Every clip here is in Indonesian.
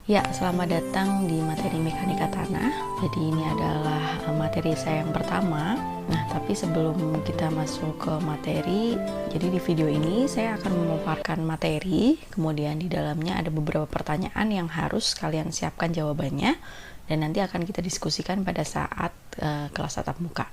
Ya, selamat datang di materi mekanika tanah. Jadi ini adalah materi saya yang pertama. Nah, tapi sebelum kita masuk ke materi, jadi di video ini saya akan memaparkan materi, kemudian di dalamnya ada beberapa pertanyaan yang harus kalian siapkan jawabannya, dan nanti akan kita diskusikan pada saat kelas tatap muka.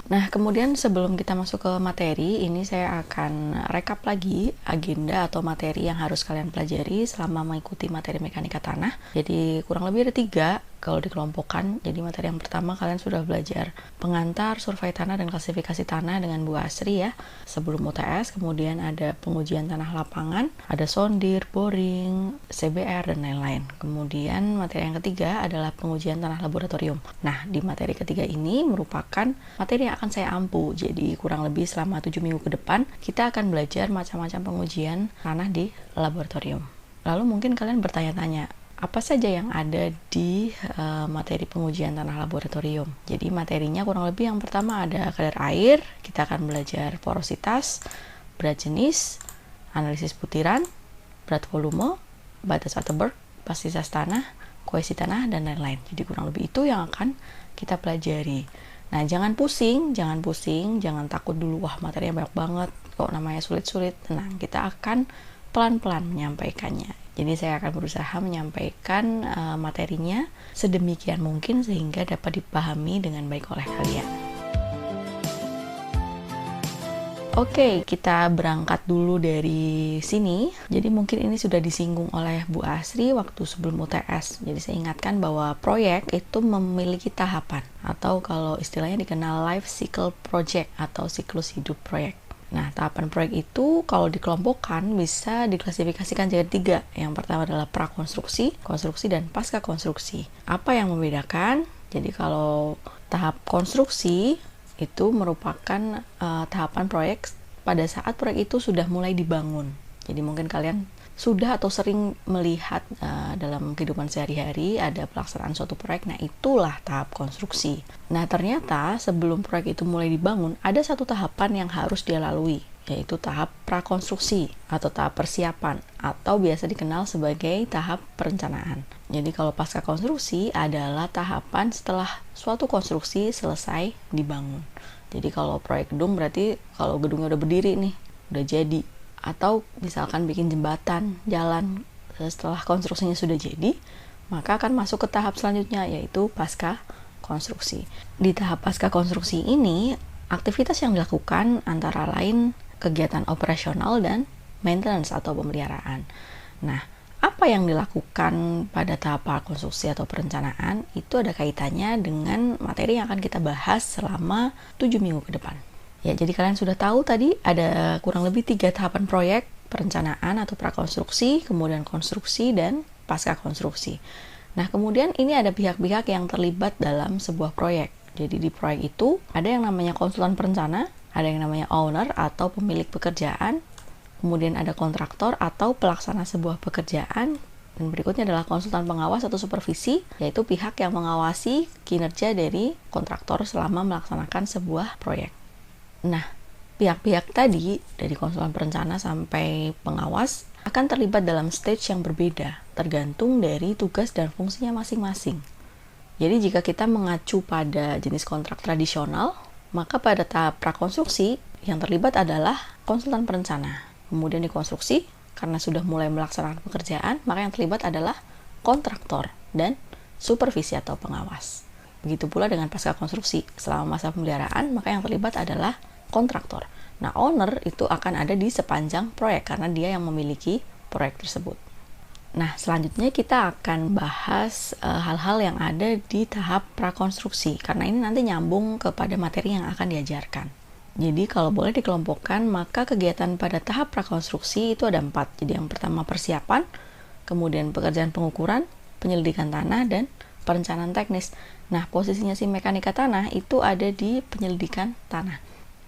Nah, kemudian sebelum kita masuk ke materi, ini saya akan rekap lagi agenda atau materi yang harus kalian pelajari selama mengikuti materi mekanika tanah. Jadi kurang lebih ada 3 kalau dikelompokkan. Jadi materi yang pertama kalian sudah belajar pengantar, survei tanah, dan klasifikasi tanah dengan Bu Asri ya, sebelum UTS. Kemudian ada pengujian tanah lapangan, ada sondir, boring, CBR, dan lain-lain. Kemudian materi yang ketiga adalah pengujian tanah laboratorium. Nah, di materi ketiga ini merupakan materi yang akan saya ampu. Jadi kurang lebih selama 7 minggu ke depan kita akan belajar macam-macam pengujian tanah di laboratorium. Lalu mungkin kalian bertanya-tanya, apa saja yang ada di materi pengujian tanah laboratorium? Jadi materinya kurang lebih yang pertama ada kadar air, kita akan belajar porositas, berat jenis, analisis butiran, berat volume, batas Waterberg, plastisitas tanah, kohesi tanah, dan lain-lain. Jadi kurang lebih itu yang akan kita pelajari. Nah, jangan pusing, jangan takut dulu, wah materinya banyak banget, kok namanya sulit-sulit. Tenang, kita akan pelan-pelan menyampaikannya. Jadi saya akan berusaha menyampaikan materinya sedemikian mungkin sehingga dapat dipahami dengan baik oleh kalian. Oke, kita berangkat dulu dari sini. Jadi mungkin ini sudah disinggung oleh Bu Asri waktu sebelum UTS. Jadi saya ingatkan bahwa proyek itu memiliki tahapan, atau kalau istilahnya dikenal life cycle project atau siklus hidup proyek. Nah, tahapan proyek itu kalau dikelompokkan bisa diklasifikasikan jadi 3. Yang pertama adalah prakonstruksi, konstruksi, dan pasca konstruksi. Apa yang membedakan? Jadi kalau tahap konstruksi itu merupakan tahapan proyek pada saat proyek itu sudah mulai dibangun. Jadi mungkin kalian sudah atau sering melihat dalam kehidupan sehari-hari ada pelaksanaan suatu proyek. Nah, itulah tahap konstruksi. Nah, ternyata sebelum proyek itu mulai dibangun ada satu tahapan yang harus dia lalui, yaitu tahap prakonstruksi atau tahap persiapan, atau biasa dikenal sebagai tahap perencanaan. Jadi kalau pasca konstruksi adalah tahapan setelah suatu konstruksi selesai dibangun. Jadi kalau proyek gedung berarti kalau gedungnya udah berdiri nih, udah jadi. Atau misalkan bikin jembatan, jalan, setelah konstruksinya sudah jadi, maka akan masuk ke tahap selanjutnya, yaitu pasca konstruksi. Di tahap pasca konstruksi ini, aktivitas yang dilakukan antara lain kegiatan operasional dan maintenance atau pemeliharaan. Nah, apa yang dilakukan pada tahap prakonstruksi atau perencanaan itu ada kaitannya dengan materi yang akan kita bahas selama 7 minggu ke depan. Ya, jadi kalian sudah tahu tadi ada kurang lebih 3 tahapan proyek: perencanaan atau prakonstruksi, kemudian konstruksi, dan pasca konstruksi. Nah, kemudian ini ada pihak-pihak yang terlibat dalam sebuah proyek. Jadi di proyek itu ada yang namanya konsultan perencana, ada yang namanya owner atau pemilik pekerjaan, kemudian ada kontraktor atau pelaksana sebuah pekerjaan, dan berikutnya adalah konsultan pengawas atau supervisi, yaitu pihak yang mengawasi kinerja dari kontraktor selama melaksanakan sebuah proyek. Nah, pihak-pihak tadi dari konsultan perencana sampai pengawas akan terlibat dalam stage yang berbeda, tergantung dari tugas dan fungsinya masing-masing. Jadi jika kita mengacu pada jenis kontrak tradisional, maka pada tahap prakonstruksi yang terlibat adalah konsultan perencana. Kemudian di konstruksi, karena sudah mulai melaksanakan pekerjaan, maka yang terlibat adalah kontraktor dan supervisi atau pengawas. Begitu pula dengan pasca konstruksi, selama masa pemeliharaan, maka yang terlibat adalah kontraktor. Nah, owner itu akan ada di sepanjang proyek karena dia yang memiliki proyek tersebut. Nah, selanjutnya kita akan bahas hal-hal yang ada di tahap prakonstruksi, karena ini nanti nyambung kepada materi yang akan diajarkan. Jadi kalau boleh dikelompokkan, maka kegiatan pada tahap prakonstruksi itu ada 4. Jadi yang pertama persiapan, kemudian pekerjaan pengukuran, penyelidikan tanah, dan perencanaan teknis. Nah, posisinya si mekanika tanah itu ada di penyelidikan tanah.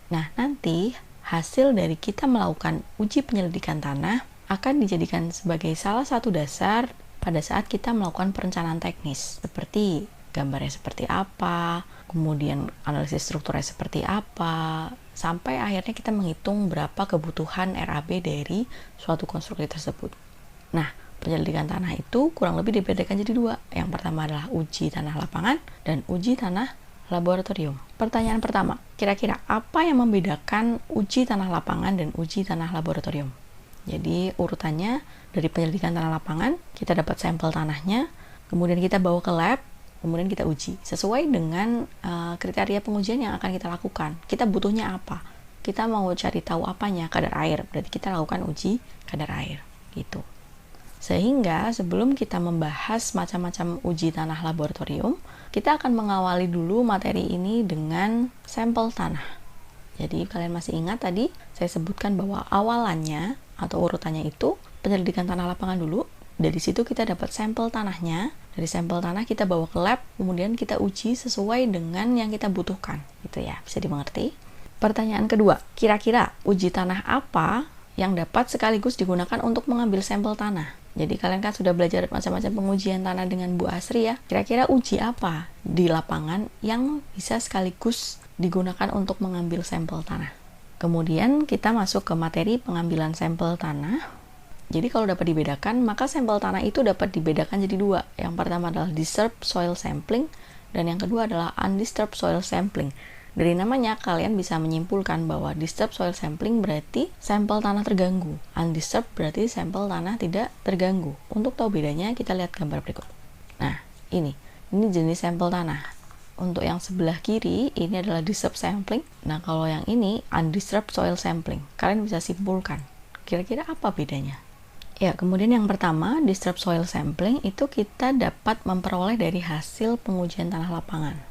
Nah, nanti hasil dari kita melakukan uji penyelidikan tanah akan dijadikan sebagai salah satu dasar pada saat kita melakukan perencanaan teknis, seperti gambarnya seperti apa, kemudian analisis strukturnya seperti apa, sampai akhirnya kita menghitung berapa kebutuhan RAB dari suatu konstruksi tersebut. Nah, penyelidikan tanah itu kurang lebih dibedakan jadi dua. Yang pertama adalah uji tanah lapangan dan uji tanah laboratorium. Pertanyaan pertama, kira-kira apa yang membedakan uji tanah lapangan dan uji tanah laboratorium? Jadi urutannya dari penyelidikan tanah lapangan, kita dapat sampel tanahnya, kemudian kita bawa ke lab, kemudian kita uji sesuai dengan kriteria pengujian yang akan kita lakukan. Kita butuhnya apa? Kita mau cari tahu apanya? Kadar air. Berarti kita lakukan uji kadar air gitu. Sehingga sebelum kita membahas macam-macam uji tanah laboratorium, kita akan mengawali dulu materi ini dengan sampel tanah. Jadi kalian masih ingat tadi saya sebutkan bahwa awalannya atau urutannya itu penyelidikan tanah lapangan dulu. Dari situ kita dapat sampel tanahnya. Dari sampel tanah kita bawa ke lab, kemudian kita uji sesuai dengan yang kita butuhkan. Gitu ya, bisa dimengerti? Pertanyaan kedua, kira-kira uji tanah apa yang dapat sekaligus digunakan untuk mengambil sampel tanah? Jadi kalian kan sudah belajar macam-macam pengujian tanah dengan Bu Asri ya. Kira-kira uji apa di lapangan yang bisa sekaligus digunakan untuk mengambil sampel tanah? Kemudian kita masuk ke materi pengambilan sampel tanah. Jadi kalau dapat dibedakan, maka sampel tanah itu dapat dibedakan jadi dua. Yang pertama adalah disturbed soil sampling, dan yang kedua adalah undisturbed soil sampling. Dari namanya, kalian bisa menyimpulkan bahwa disturbed soil sampling berarti sampel tanah terganggu. Undisturbed berarti sampel tanah tidak terganggu. Untuk tahu bedanya, kita lihat gambar berikut. Nah, ini jenis sampel tanah. Untuk yang sebelah kiri, ini adalah disturbed sampling. Nah, kalau yang ini undisturbed soil sampling. Kalian bisa simpulkan. Kira-kira apa bedanya? Ya, kemudian yang pertama, disturbed soil sampling itu kita dapat memperoleh dari hasil pengujian tanah lapangan.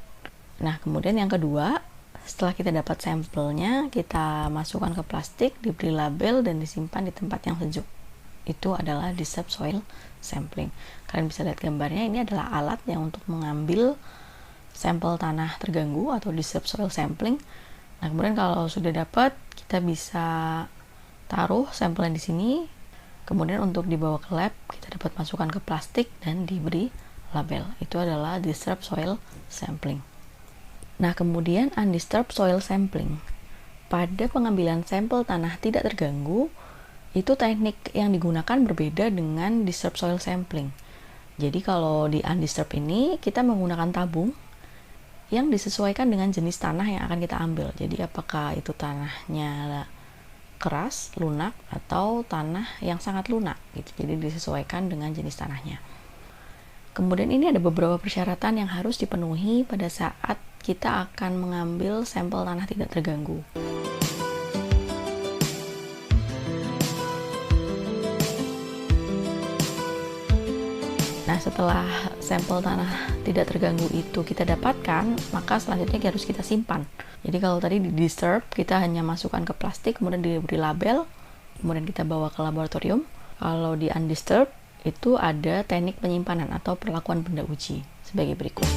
Nah, kemudian yang kedua, setelah kita dapat sampelnya, kita masukkan ke plastik, diberi label, dan disimpan di tempat yang sejuk. Itu adalah disturbed soil sampling. Kalian bisa lihat gambarnya, ini adalah alat yang untuk mengambil sampel tanah terganggu atau disturbed soil sampling. Nah, kemudian kalau sudah dapat, kita bisa taruh sampelnya di sini. Kemudian untuk dibawa ke lab, kita dapat masukkan ke plastik dan diberi label. Itu adalah disturbed soil sampling. Nah, kemudian undisturbed soil sampling. Pada pengambilan sampel tanah tidak terganggu, itu teknik yang digunakan berbeda dengan disturbed soil sampling. Jadi kalau di undisturbed ini, kita menggunakan tabung yang disesuaikan dengan jenis tanah yang akan kita ambil. Jadi apakah itu tanahnya keras, lunak, atau tanah yang sangat lunak gitu. Jadi disesuaikan dengan jenis tanahnya. Kemudian ini ada beberapa persyaratan yang harus dipenuhi pada saat kita akan mengambil sampel tanah tidak terganggu. Nah, setelah sampel tanah tidak terganggu itu kita dapatkan, maka selanjutnya harus kita simpan. Jadi kalau tadi di disturb, kita hanya masukkan ke plastik, kemudian diberi label, kemudian kita bawa ke laboratorium. Kalau di undisturbed, itu ada teknik penyimpanan atau perlakuan benda uji sebagai berikut.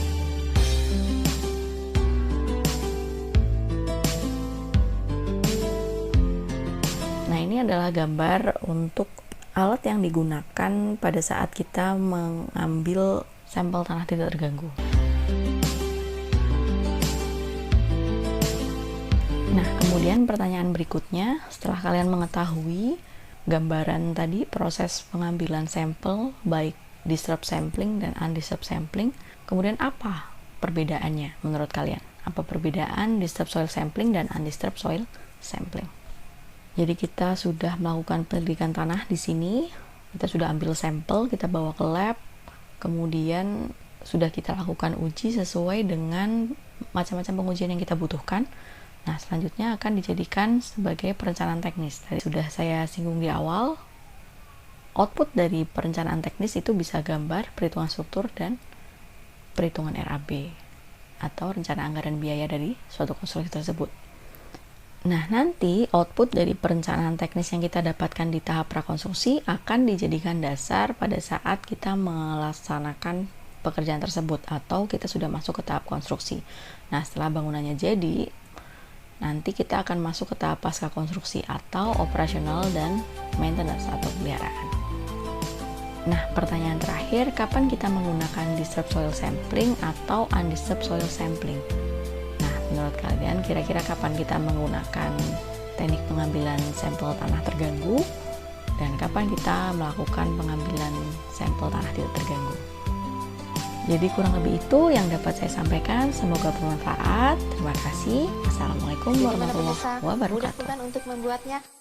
Nah, ini adalah gambar untuk alat yang digunakan pada saat kita mengambil sampel tanah tidak terganggu. Nah, kemudian pertanyaan berikutnya, setelah kalian mengetahui gambaran tadi proses pengambilan sampel baik disturbed sampling dan undisturbed sampling, kemudian apa perbedaannya menurut kalian? Apa perbedaan disturbed soil sampling dan undisturbed soil sampling? Jadi kita sudah melakukan penyelidikan tanah di sini, kita sudah ambil sampel, kita bawa ke lab, kemudian sudah kita lakukan uji sesuai dengan macam-macam pengujian yang kita butuhkan. Nah, selanjutnya akan dijadikan sebagai perencanaan teknis. Tadi sudah saya singgung di awal, output dari perencanaan teknis itu bisa gambar, perhitungan struktur, dan perhitungan RAB atau rencana anggaran biaya dari suatu konstruksi tersebut. Nah, nanti output dari perencanaan teknis yang kita dapatkan di tahap prakonstruksi akan dijadikan dasar pada saat kita melaksanakan pekerjaan tersebut atau kita sudah masuk ke tahap konstruksi. Nah, setelah bangunannya jadi, nanti kita akan masuk ke tahap pasca konstruksi atau operasional dan maintenance atau pemeliharaan. Nah, pertanyaan terakhir, kapan kita menggunakan disturbed soil sampling atau undisturbed soil sampling? Nah, menurut kalian kira-kira kapan kita menggunakan teknik pengambilan sampel tanah terganggu dan kapan kita melakukan pengambilan sampel tanah tidak terganggu. Jadi kurang lebih itu yang dapat saya sampaikan, semoga bermanfaat. Terima kasih. Assalamualaikum warahmatullahi wabarakatuh. Mudah untuk membuatnya.